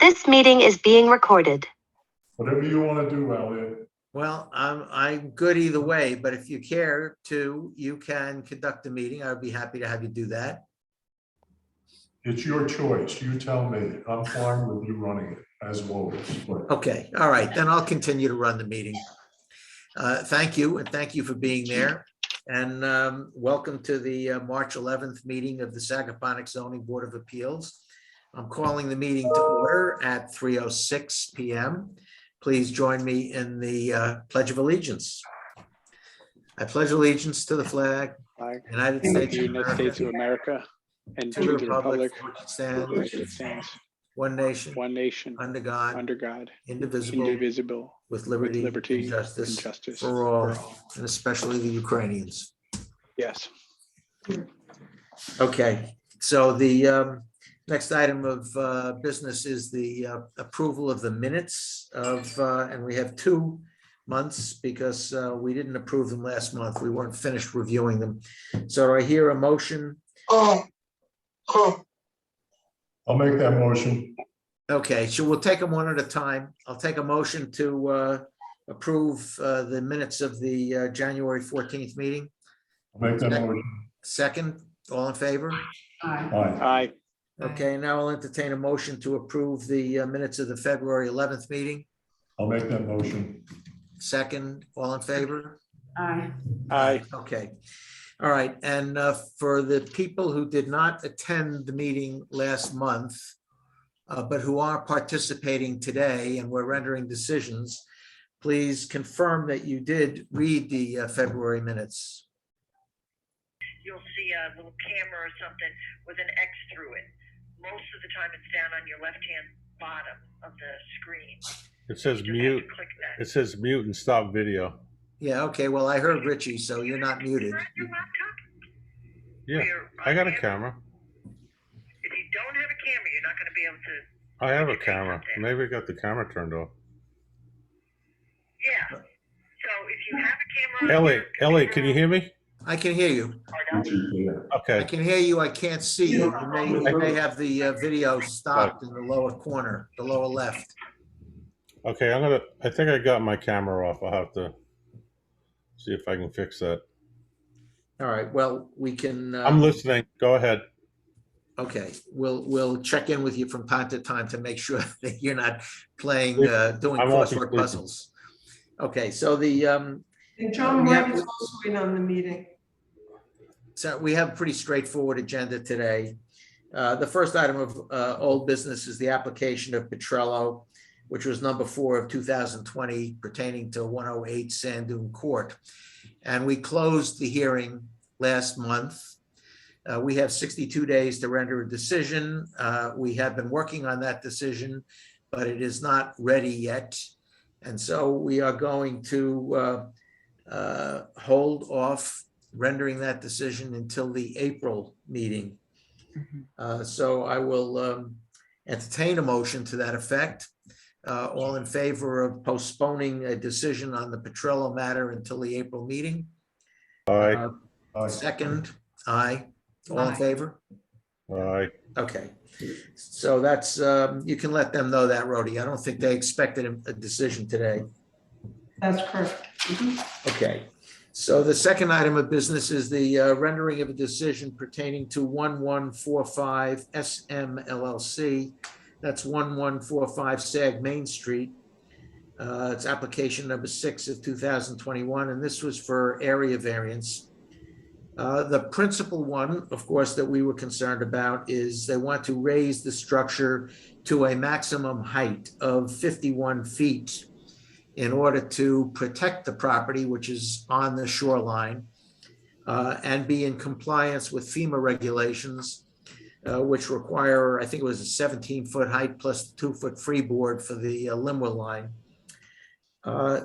This meeting is being recorded. Whatever you want to do, Elliot. Well, I'm good either way, but if you care to, you can conduct the meeting. I would be happy to have you do that. It's your choice. You tell me. I'm fine with you running it as always. But Okay, all right, then I'll continue to run the meeting. Thank you, and thank you for being there. And welcome to the March 11th meeting of the Sagaponic Zoning Board of Appeals. I'm calling the meeting to order at 3:06 p.m. Please join me in the Pledge of Allegiance. I pledge allegiance to the flag, United States of America, and to the republic for which it stands, one nation, under God, indivisible, with liberty and justice for all, and especially the Ukrainians. Yes. Okay, so the next item of business is the approval of the minutes of, and we have 2 months because we didn't approve them last month. We weren't finished reviewing them. So I hear a motion. I'll make that motion. Okay, so we'll take them one at a time. I'll take a motion to approve the minutes of the January 14th meeting. I'll make that motion. Second, all in favor? Aye. Aye. Okay, now I'll entertain a motion to approve the minutes of the February 11th meeting. I'll make that motion. Second, all in favor? Aye. Aye. Okay, all right, and for the people who did not attend the meeting last month, but who are participating today and we're rendering decisions, please confirm that you did read the February minutes. You'll see a little camera or something with an X through it. Most of the time it's down on your left-hand bottom of the screen. It says You just have mute. to click that. It says mute and stop video. Yeah, okay, well, I heard Richie, so you're not muted. You're on your laptop? Yeah, You're I got a on your- camera. If you don't have a camera, you're not going to be able to. I have a camera. Maybe I got the camera turned off. Yeah. So if you have a camera. on Ellie, your Ellie, can you hear me? I can hear you. computer, I Okay. can hear you. I can't see you. You may have the video stopped in the lower corner, the lower left. Okay, I think I got my camera off. I'll have to see if I can fix that. All right, well, we can. I'm listening. Go ahead. Okay, we'll check in with you from time to time to make sure that you're not playing, doing I won't be crossword sleeping. puzzles. Okay, so the, And John Yeah. White is also in on the meeting. so we have a pretty straightforward agenda today. The first item of old business is the application of Petrello, which was number 4 of 2020 pertaining to 108 Sand Dune Court. And we closed the hearing last month. We have 62 days to render a decision. We have been working on that decision, but it is not ready yet. And so we are going to hold off rendering that decision until the April meeting. So I will entertain a motion to that effect. All in favor of postponing a decision on the Petrello matter until the April meeting? Aye. Aye. Second, aye. All in Aye. favor? Aye. Okay, so that's, you can let them know that, Rhodey. I don't think they expected a decision today. That's correct. Okay, so the second item of business is the rendering of a decision pertaining to 1145 SM LLC. That's 1145 Sag Main Street. It's application number 6 of 2021, and this was for area variance. The principal one, of course, that we were concerned about is they want to raise the structure to a maximum height of 51 feet in order to protect the property, which is on the shoreline, and be in compliance with FEMA regulations, which require, I think it was a 17-foot height plus 2-foot freeboard for the Limwa line.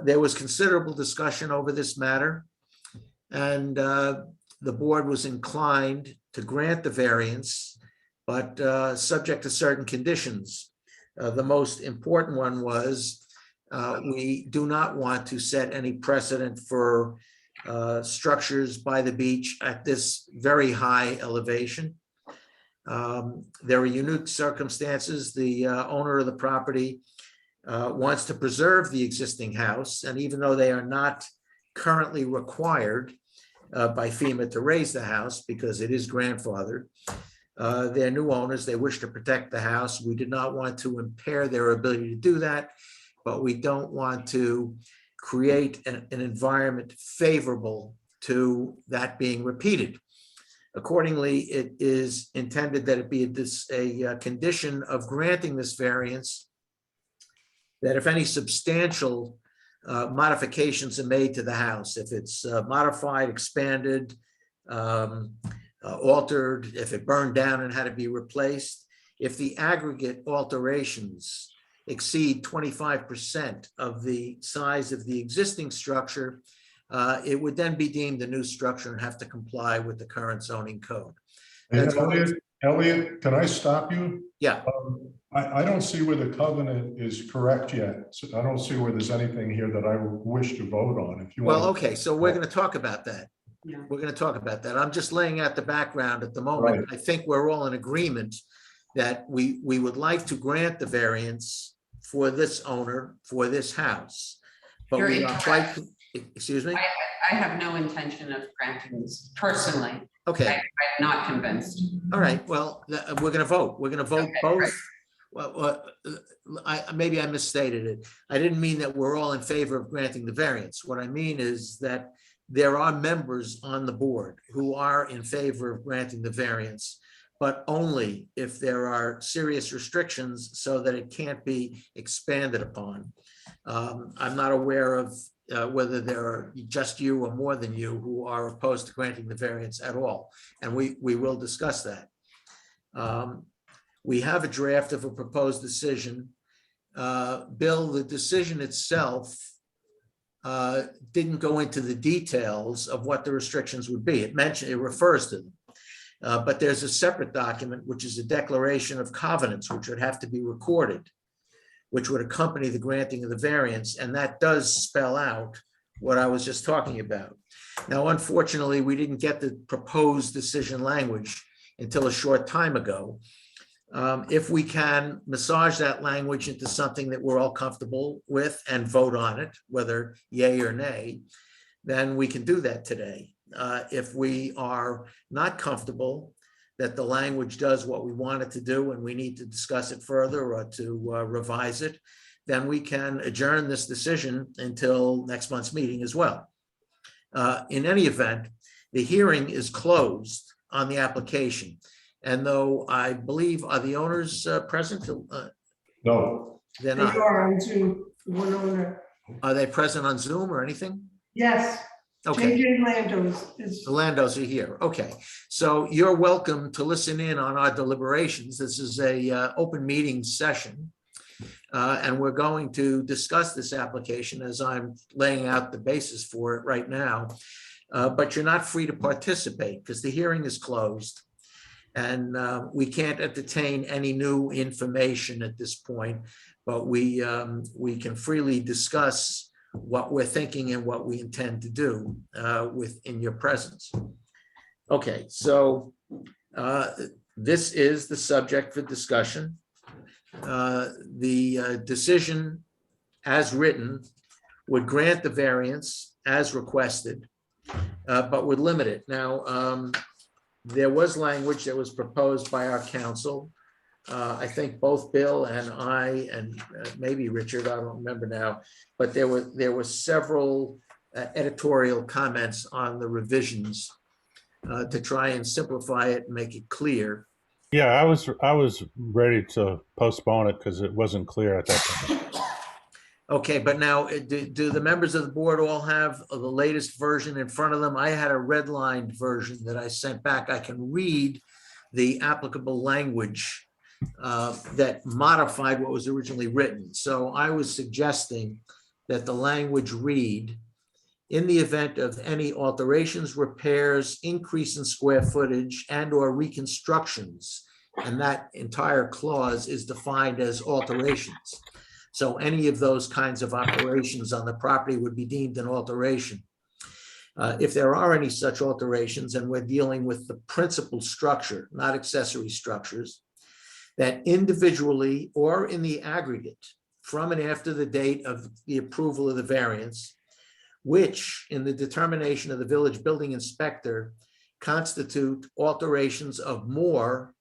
There was considerable discussion over this matter, and the board was inclined to grant the variance, but subject to certain conditions. The most important one was we do not want to set any precedent for structures by the beach at this very high elevation. There are unique circumstances. The owner of the property wants to preserve the existing house, and even though they are not currently required by FEMA to raise the house because it is grandfathered, they're new owners. They wish to protect the house. We did not want to impair their ability to do that, but we don't want to create an environment favorable to that being repeated. Accordingly, it is intended that it be a condition of granting this variance that if any substantial modifications are made to the house, if it's modified, expanded, altered, if it burned down and had to be replaced, if the aggregate alterations exceed 25% of the size of the existing structure, it would then be deemed a new structure and have to comply with the current zoning code. And That's- Elliot, can I stop you? Yeah. I don't see where the covenant is correct yet. So I don't see where there's anything here that I wish to vote on. If you Well, want. okay, so we're going to talk about that. Yeah. We're going to talk about that. I'm just laying out the background at the moment. Right. I think we're all in agreement that we would like to grant the variance for this owner, for this house. But You're we are quite, incorrect. excuse me? I have no intention of granting this personally. Okay, I'm not convinced. all right, well, we're going to vote. We're going to vote Okay, both. right. Well, maybe I misstated it. I didn't mean that we're all in favor of granting the variance. What I mean is that there are members on the board who are in favor of granting the variance, but only if there are serious restrictions so that it can't be expanded upon. I'm not aware of whether there are just you or more than you who are opposed to granting the variance at all, and we will discuss that. We have a draft of a proposed decision. Bill, the decision itself didn't go into the details of what the restrictions would be. It refers to them. But there's a separate document, which is a declaration of covenants, which would have to be recorded, which would accompany the granting of the variance. And that does spell out what I was just talking about. Now, unfortunately, we didn't get the proposed decision language until a short time ago. If we can massage that language into something that we're all comfortable with and vote on it, whether yay or nay, then we can do that today. If we are not comfortable that the language does what we want it to do and we need to discuss it further or to revise it, then we can adjourn this decision until next month's meeting as well. In any event, the hearing is closed on the application. And though I believe, are the owners present? No, They're They not. are on Zoom, one owner. Are they present on Zoom or anything? Yes, Okay. JJ Landos is, The Landos are here. Okay. So you're welcome to listen in on our deliberations. This is a open meeting session. And we're going to discuss this application as I'm laying out the basis for it right now. But you're not free to participate because the hearing is closed. And we can't entertain any new information at this point, but we can freely discuss what we're thinking and what we intend to do in your presence. Okay, so this is the subject for discussion. The decision as written would grant the variance as requested, but would limit it. Now, there was language that was proposed by our counsel. I think both Bill and I, and maybe Richard, I don't remember now, but there were several editorial comments on the revisions to try and simplify it and make it clear. Yeah, I was ready to postpone it because it wasn't clear at that time. Okay, but now, do the members of the board all have the latest version in front of them? I had a redlined version that I sent back. I can read the applicable language that modified what was originally written. So I was suggesting that the language read, in the event of any alterations, repairs, increase in square footage, and or reconstructions, and that entire clause is defined as alterations. So any of those kinds of operations on the property would be deemed an alteration. If there are any such alterations, and we're dealing with the principal structure, not accessory structures, that individually or in the aggregate from and after the date of the approval of the variance, which in the determination of the village building inspector constitute alterations of more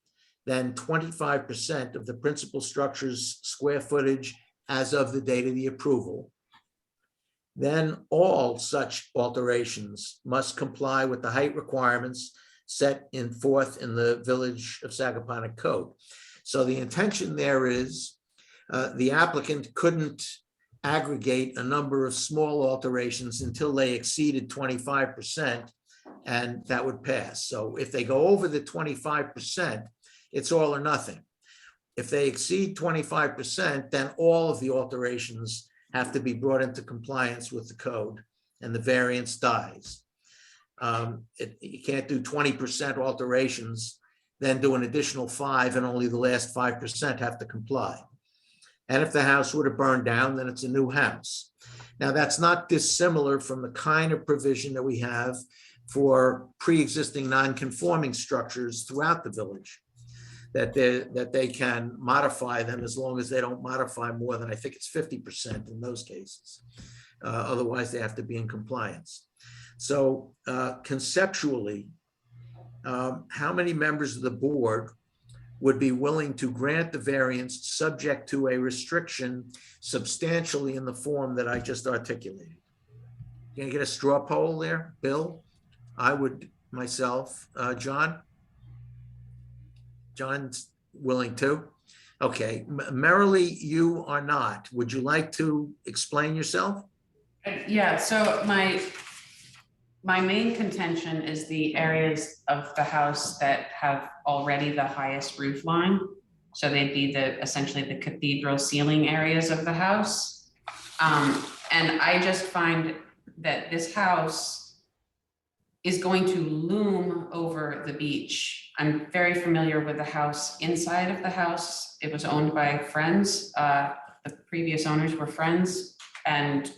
than 25% of the principal structure's square footage as of the date of the approval, then all such alterations must comply with the height requirements set forth in the Village of Sagaponack Code. So the intention there is the applicant couldn't aggregate a number of small alterations until they exceeded 25%, and that would pass. So if they go over the 25%, it's all or nothing. If they exceed 25%, then all of the alterations have to be brought into compliance with the code, and the variance dies. You can't do 20% alterations, then do an additional 5, and only the last 5% have to comply. And if the house were to burn down, then it's a new house. Now, that's not dissimilar from the kind of provision that we have for pre-existing non-conforming structures throughout the village, that they can modify them as long as they don't modify more than, I think it's 50% in those cases. Otherwise, they have to be in compliance. So conceptually, how many members of the board would be willing to grant the variance subject to a restriction substantially in the form that I just articulated? Can you get a straw poll there, Bill? I would myself. John? John's willing to? Okay, Merrily, you are not. Would you like to explain yourself? Yeah, so my main contention is the areas of the house that have already the highest roof line. So they'd be essentially the cathedral ceiling areas of the house. And I just find that this house is going to loom over the beach. I'm very familiar with the house inside of the house. It was owned by friends. The previous owners were friends. And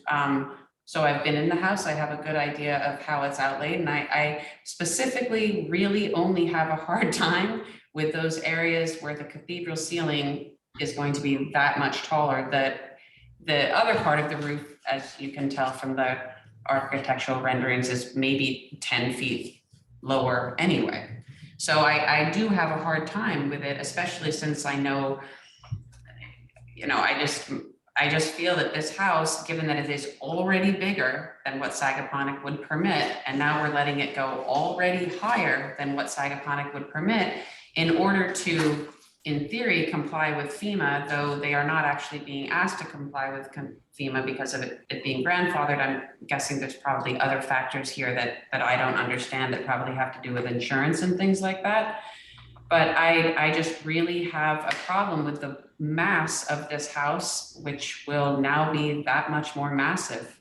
so I've been in the house. I have a good idea of how it's outlaid. And I specifically really only have a hard time with those areas where the cathedral ceiling is going to be that much taller. That the other part of the roof, as you can tell from the architectural renderings, is maybe 10 feet lower anyway. So I do have a hard time with it, especially since I know, I just feel that this house, given that it is already bigger than what Sagaponack would permit, and now we're letting it go already higher than what Sagaponack would permit, in order to, in theory, comply with FEMA, though they are not actually being asked to comply with FEMA because of it being grandfathered. I'm guessing there's probably other factors here that I don't understand that probably have to do with insurance and things like that. But I just really have a problem with the mass of this house, which will now be that much more massive.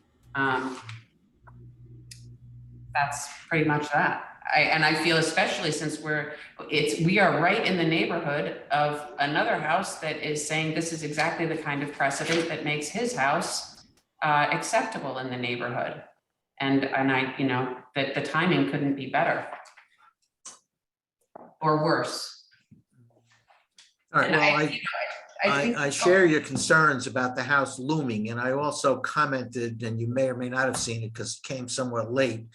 That's pretty much that. And I feel, especially since we are right in the neighborhood of another house that is saying this is exactly the kind of precedent that makes his house acceptable in the neighborhood. And that the timing couldn't be better or worse. All right, And well, I share your concerns about the house looming, and I also commented, and you may or may not have seen it because it came somewhat late,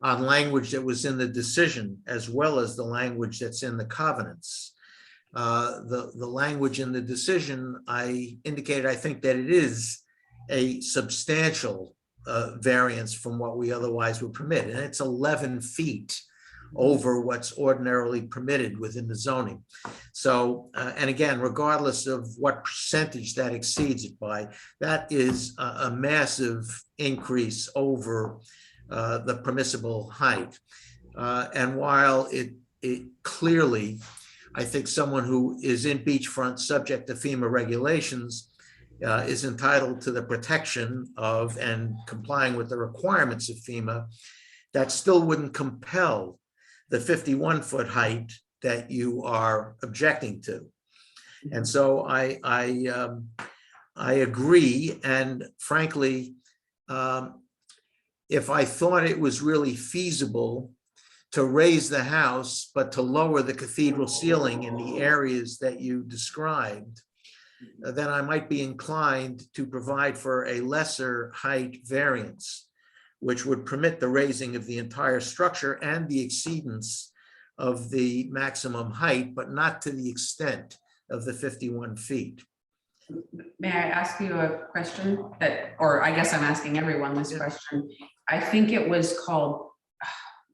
on language that was in the decision as well as the language that's in the covenants. The language in the decision, I indicated, I think that it is a substantial variance from what we otherwise would permit, and it's 11 feet over what's ordinarily permitted within the zoning. So, and again, regardless of what percentage that exceeds it by, that is a massive increase over the permissible height. And while it clearly, I think someone who is in beachfront subject to FEMA regulations is entitled to the protection of and complying with the requirements of FEMA, that still wouldn't compel the 51-foot height that you are objecting to. And so I agree, and frankly, if I thought it was really feasible to raise the house, but to lower the cathedral ceiling in the areas that you described, then I might be inclined to provide for a lesser height variance, which would permit the raising of the entire structure and the exceedance of the maximum height, but not to the extent of the 51 feet. May I ask you a question that, or I guess I'm asking everyone this question. I think it was called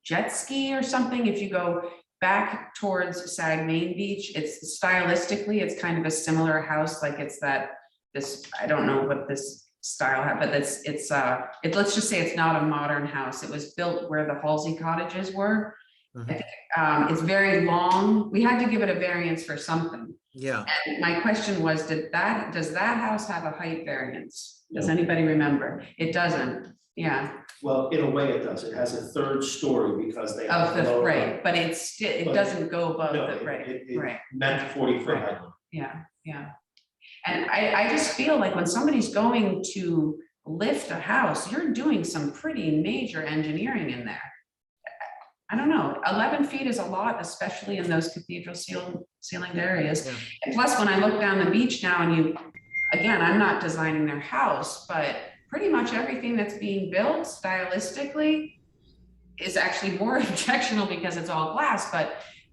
jet ski or something. If you go back towards Sag Main Beach, it's stylistically, it's kind of a similar house. Like it's this, I don't know what this style, but let's just say it's not a modern house. It was built where the Halsey cottages were. Mhm. I think, it's very long. We had to give it a variance for something. Yeah, And my question was, does that house have a height variance? Does anybody remember? It doesn't, yeah, Well, in a way it does. It has a third story because they. have of the, lower right, height. but it But- doesn't go above No, the, right, it right, meant 40-foot Right. height. yeah, yeah. And I just feel like when somebody's going to lift a house, you're doing some pretty major engineering in there. I don't know, 11 feet is a lot, especially in those cathedral ceilinged areas. Yeah. And plus, when I look down the beach now and again, I'm not designing their house, but pretty much everything that's being built stylistically is actually more objectionable because it's all glass,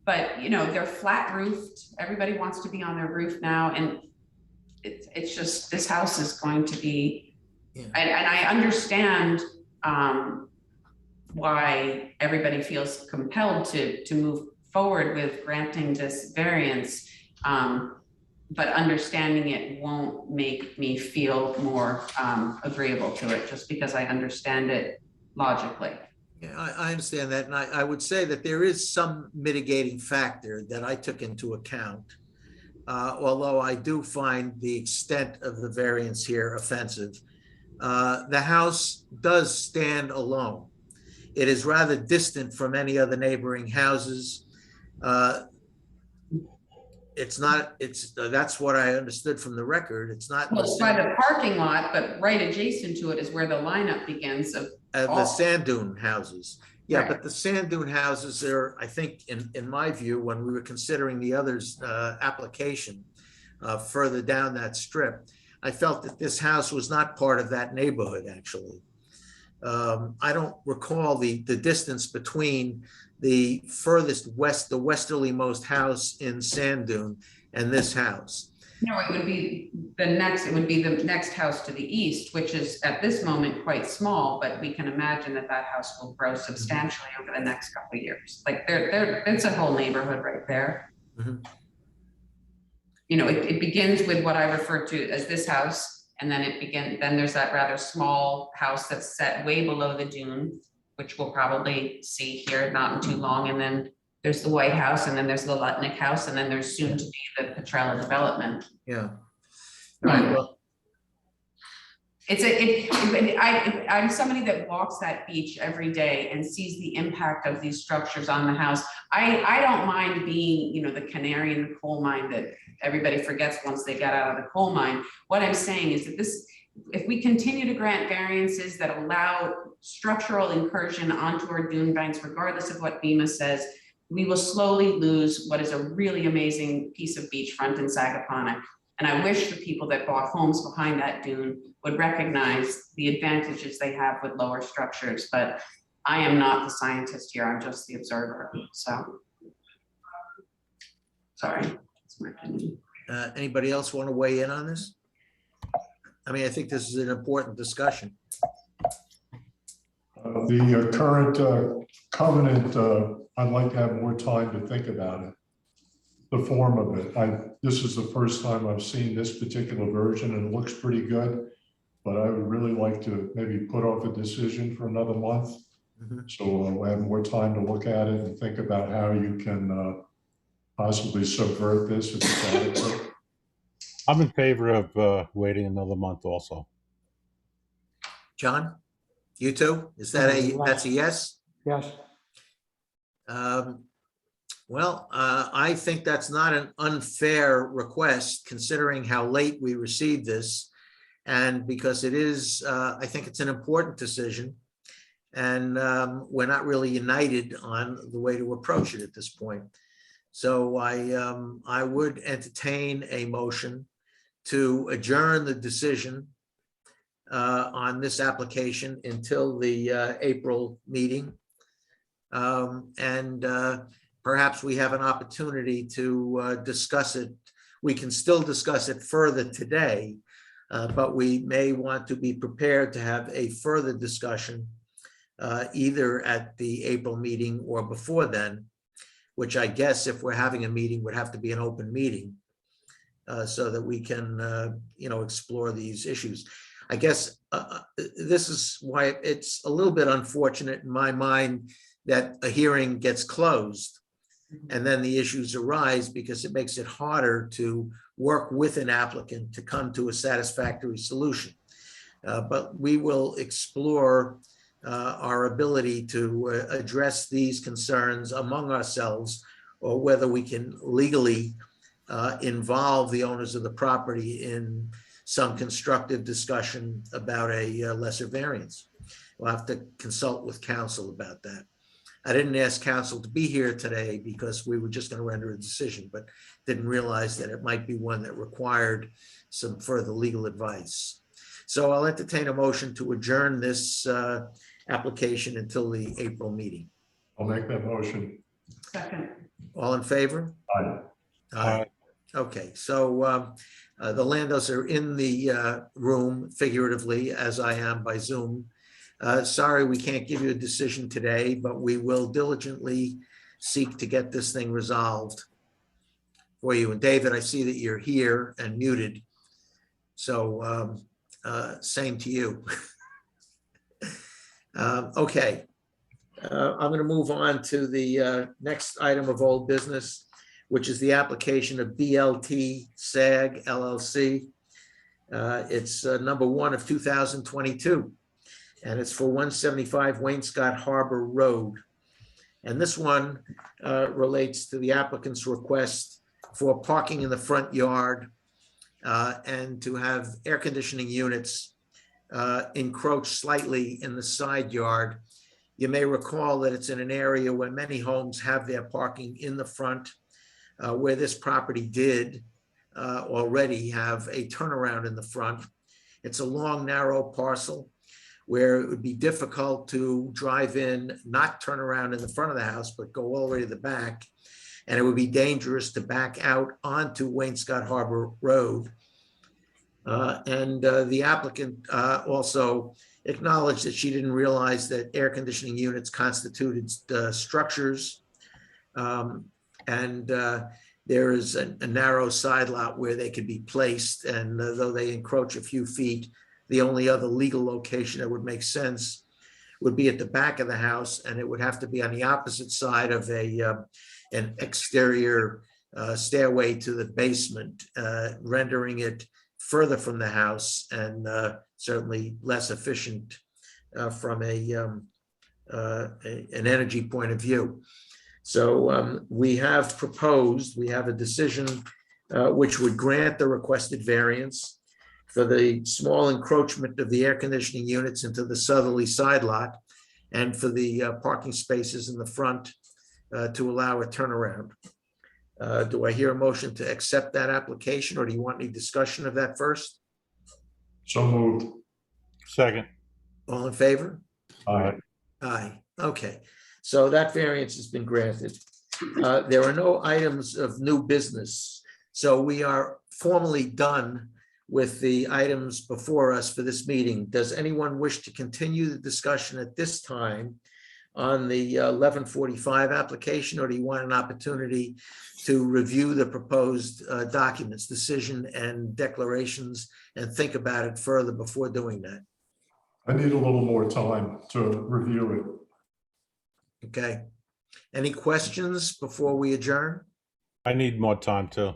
but you know, they're flat roofed. Everybody wants to be on their roof now. And it's just, this house is going to be, Yeah. and I understand, why everybody feels compelled to move forward with granting this variance. But understanding it won't make me feel more agreeable to it just because I understand it logically. Yeah, I understand that. And I would say that there is some mitigating factor that I took into account. Although I do find the extent of the variance here offensive. The house does stand alone. It is rather distant from any other neighboring houses. That's what I understood from the record. It's not in Well, the it's by same- the parking lot, but right adjacent to it is where the lineup begins of, the sand dune houses. Yeah, Right. but the sand dune houses are, I think, in my view, when we were considering the others' application further down that strip, I felt that this house was not part of that neighborhood, actually. I don't recall the distance between the furthest west, the westerly-most house in Sand Dune and this house. no, it would be the next house to the east, which is at this moment quite small, but we can imagine that house will grow substantially over the next couple of years. Like it's a whole neighborhood right there. Mhm. You know, it begins with what I refer to as this house. And then then there's that rather small house that's set way below the dune, which we'll probably see here not in too long. And then there's the White House, and then there's the Lutnick House, and then there's soon to be the Petrella development. Yeah. All right, well, I'm somebody that walks that beach every day and sees the impact of these structures on the house. I don't mind being, you know, the canary in the coal mine that everybody forgets once they get out of the coal mine. What I'm saying is that if we continue to grant variances that allow structural incursion onto our dune banks, regardless of what BEMA says, we will slowly lose what is a really amazing piece of beachfront in Sagaponack. And I wish the people that bought homes behind that dune would recognize the advantages they have with lower structures, but I am not the scientist here, I'm just the observer, so. Sorry, that's my opinion. anybody else want to weigh in on this? I mean, I think this is an important discussion. The current covenant, I'd like to have more time to think about it. The form of it. This is the first time I've seen this particular version, and it looks pretty good. But I would really like to maybe put off a decision for another month. Mhm. So we'll have more time to look at it and think about how you can possibly subvert this if it's adequate. I'm in favor of waiting another month also. John, you too? Is that that's a yes? Yes. Well, I think that's not an unfair request considering how late we received this. And because it is, I think it's an important decision. And we're not really united on the way to approach it at this point. So I would entertain a motion to adjourn the decision on this application until the April meeting. And perhaps we have an opportunity to discuss it. We can still discuss it further today, but we may want to be prepared to have a further discussion either at the April meeting or before then, which I guess if we're having a meeting would have to be an open meeting so that we can, explore these issues. I guess this is why it's a little bit unfortunate in my mind that a hearing gets closed and then the issues arise, because it makes it harder to work with an applicant to come to a satisfactory solution. But we will explore our ability to address these concerns among ourselves, or whether we can legally involve the owners of the property in some constructive discussion about a lesser variance. We'll have to consult with counsel about that. I didn't ask counsel to be here today because we were just going to render a decision, but didn't realize that it might be one that required some further legal advice. So I'll entertain a motion to adjourn this application until the April meeting. I'll make that motion. Second. All in favor? Aye. Aye. Okay, so the Landos are in the room figuratively, as I am by Zoom. Sorry, we can't give you a decision today, but we will diligently seek to get this thing resolved for you. And David, I see that you're here and muted. So same to you. Okay, I'm going to move on to the next item of old business, which is the application of BLT SAG LLC. It's number 1 of 2022, and it's for 175 Wainscott Harbor Road. And this one relates to the applicant's request for parking in the front yard and to have air conditioning units encroach slightly in the side yard. You may recall that it's in an area where many homes have their parking in the front, where this property did already have a turnaround in the front. It's a long, narrow parcel where it would be difficult to drive in, not turn around in the front of the house, but go all the way to the back. And it would be dangerous to back out onto Wainscott Harbor Road. The applicant also acknowledged that she didn't realize that air conditioning units constituted structures. There is a narrow side lot where they could be placed, and though they encroach a few feet, the only other legal location that would make sense would be at the back of the house, and it would have to be on the opposite side of an exterior stairway to the basement, rendering it further from the house and certainly less efficient from an energy point of view. So we have a decision which would grant the requested variance for the small encroachment of the air conditioning units into the southerly side lot and for the parking spaces in the front to allow a turnaround. Do I hear a motion to accept that application, or do you want any discussion of that first? So moved. Second. All in favor? Aye. Aye. Okay, so that variance has been granted. There are no items of new business, so we are formally done with the items before us for this meeting. Does anyone wish to continue the discussion at this time on the 1145 application, or do you want an opportunity to review the proposed documents, decision and declarations, and think about it further before doing that? I need a little more time to review it. Okay. Any questions before we adjourn? I need more time too.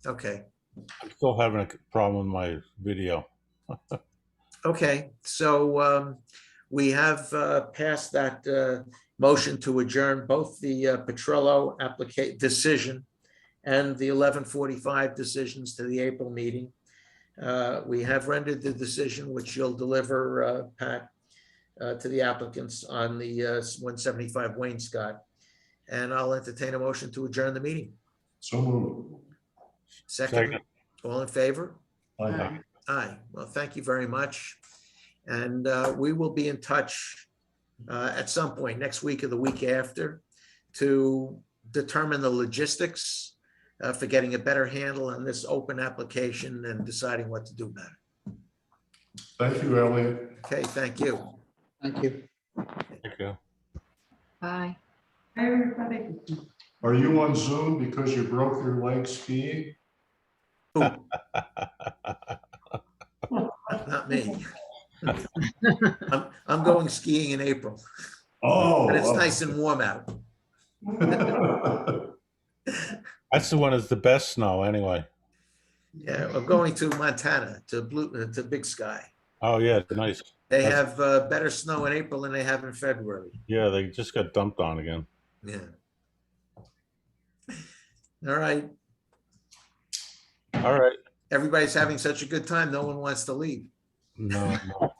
Okay. I'm still having a problem with my video. Okay, so we have passed that motion to adjourn both the Petrillo decision and the 1145 decisions to the April meeting. We have rendered the decision, which you'll deliver, Pat, to the applicants on the 175 Wayne Scott. And I'll entertain a motion to adjourn the meeting. So moved. Second, Second. all in favor? Aye. Aye. Well, thank you very much. And we will be in touch at some point next week or the week after to determine the logistics for getting a better handle on this open application and deciding what to do about it. Thank you, Elliot. Okay, thank you. Thank you. Thank you. Bye. Hi, everybody. Are you on Zoom because you broke your leg skiing? Ooh. Not me. I'm going skiing in April, Oh. but it's nice and warm out. That's the one that's the best snow anyway. Yeah, I'm going to Montana to Big Sky. Oh, yeah, nice. They have better snow in April than they have in February. Yeah, they just got dumped on again. Yeah. All right. All right. Everybody's having such a good time. No one wants to leave. No, no.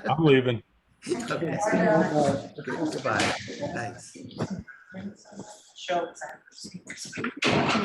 I'm leaving. Okay. Goodbye. Thanks. Show.